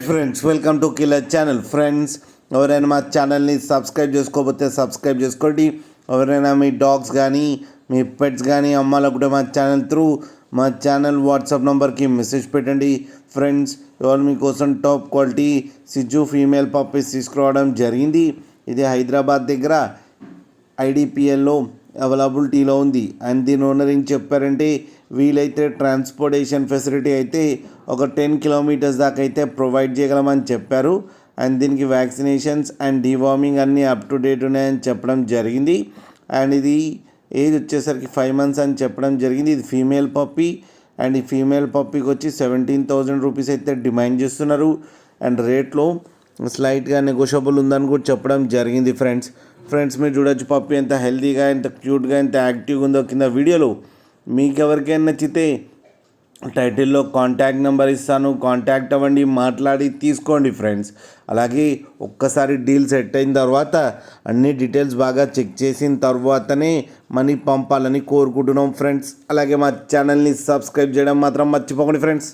Friends welcome to killer channel. Friends ఎవరైనా మా ఛానల్ని సబ్స్క్రైబ్ చేసుకోకపోతే సబ్స్క్రైబ్ చేసుకోండి. ఎవరైనా మీ డాగ్స్ కానీ మీ పెట్స్ కానీ అమ్మాలనుకుంటే మా ఛానల్ వాట్సాప్ నెంబర్కి మెసేజ్ పెట్టండి. ఫ్రెండ్స్ ఇవాళ మీకోసం top quality Siju female puppies తీసుకురావడం జరిగింది. ఇది హైదరాబాద్ దగ్గర ఐడిపిఎల్లో అవైలబిలిటీలో ఉంది. అండ్ దీని ఓనర్ ఏం చెప్పారంటే వీలైతే ట్రాన్స్పోర్టేషన్ ఫెసిలిటీ అయితే ఒక 10 కిలోమీటర్స్ దాకా అయితే ప్రొవైడ్ చేయగలమని చెప్పారు. అండ్ దీనికి వ్యాక్సినేషన్స్ అండ్ డివార్మింగ్ అన్నీ అప్ టు డేట్ ఉన్నాయని చెప్పడం జరిగింది. అండ్ ఇది ఏజ్ వచ్చేసరికి 5 months అని చెప్పడం జరిగింది. ఇది ఫీమేల్ పప్పీ అండ్ ఈ ఫీమేల్ పప్పీకి వచ్చి 17,000 రూపీస్ అయితే డిమాండ్ చేస్తున్నారు. అండ్ రేట్లో స్లైట్గా నెగోషియబుల్ ఉందని కూడా చెప్పడం జరిగింది. ఫ్రెండ్స్ మీరు చూడొచ్చు పప్పీ ఎంత హెల్తీగా, ఎంత క్యూట్గా, ఎంత యాక్టివ్గా ఉందో కింద వీడియోలో. మీకు ఎవరికైనా నచ్చితే టైటిల్లో కాంటాక్ట్ నెంబర్ ఇస్తాను, కాంటాక్ట్ అవ్వండి, మాట్లాడి తీసుకోండి ఫ్రెండ్స్. అలాగే ఒక్కసారి డీల్ సెట్ అయిన తర్వాత అన్ని డీటెయిల్స్ బాగా చెక్ చేసిన తర్వాతనే మనీ పంపాలని కోరుకుంటున్నాం ఫ్రెండ్స్. అలాగే మా ఛానల్ని సబ్స్క్రైబ్ చేయడం మాత్రం మర్చిపోకండి ఫ్రెండ్స్.